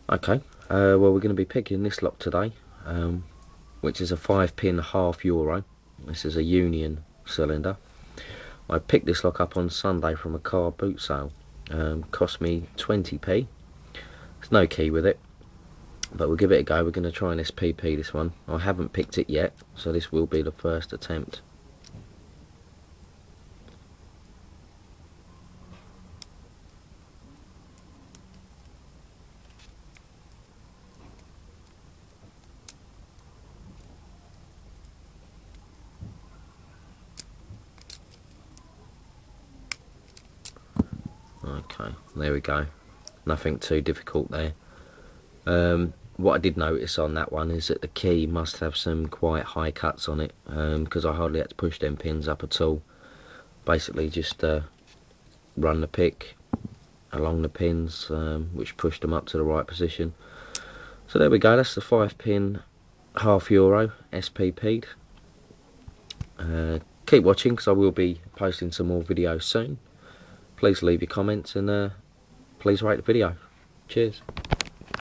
Okay, well we're going to be picking this lock today, which is a 5-pin half euro. This is a union cylinder. I picked this lock up on Sunday from a car boot sale. Cost me 20p. There's no key with it, but we'll give it a go. We're going to try an SPP this one. I haven't picked it yet, so this will be the first attempt. Okay, there we go. Nothing too difficult there. What I did notice on that one is that the key must have some quite high cuts on it, because I hardly had to push them pins up at all. Basically just run the pick along the pins, which pushed them up to the right position. So there we go, that's the 5-pin half euro SPP'd. Keep watching because I will be posting some more videos soon. Please leave your comments and please rate the video. Cheers.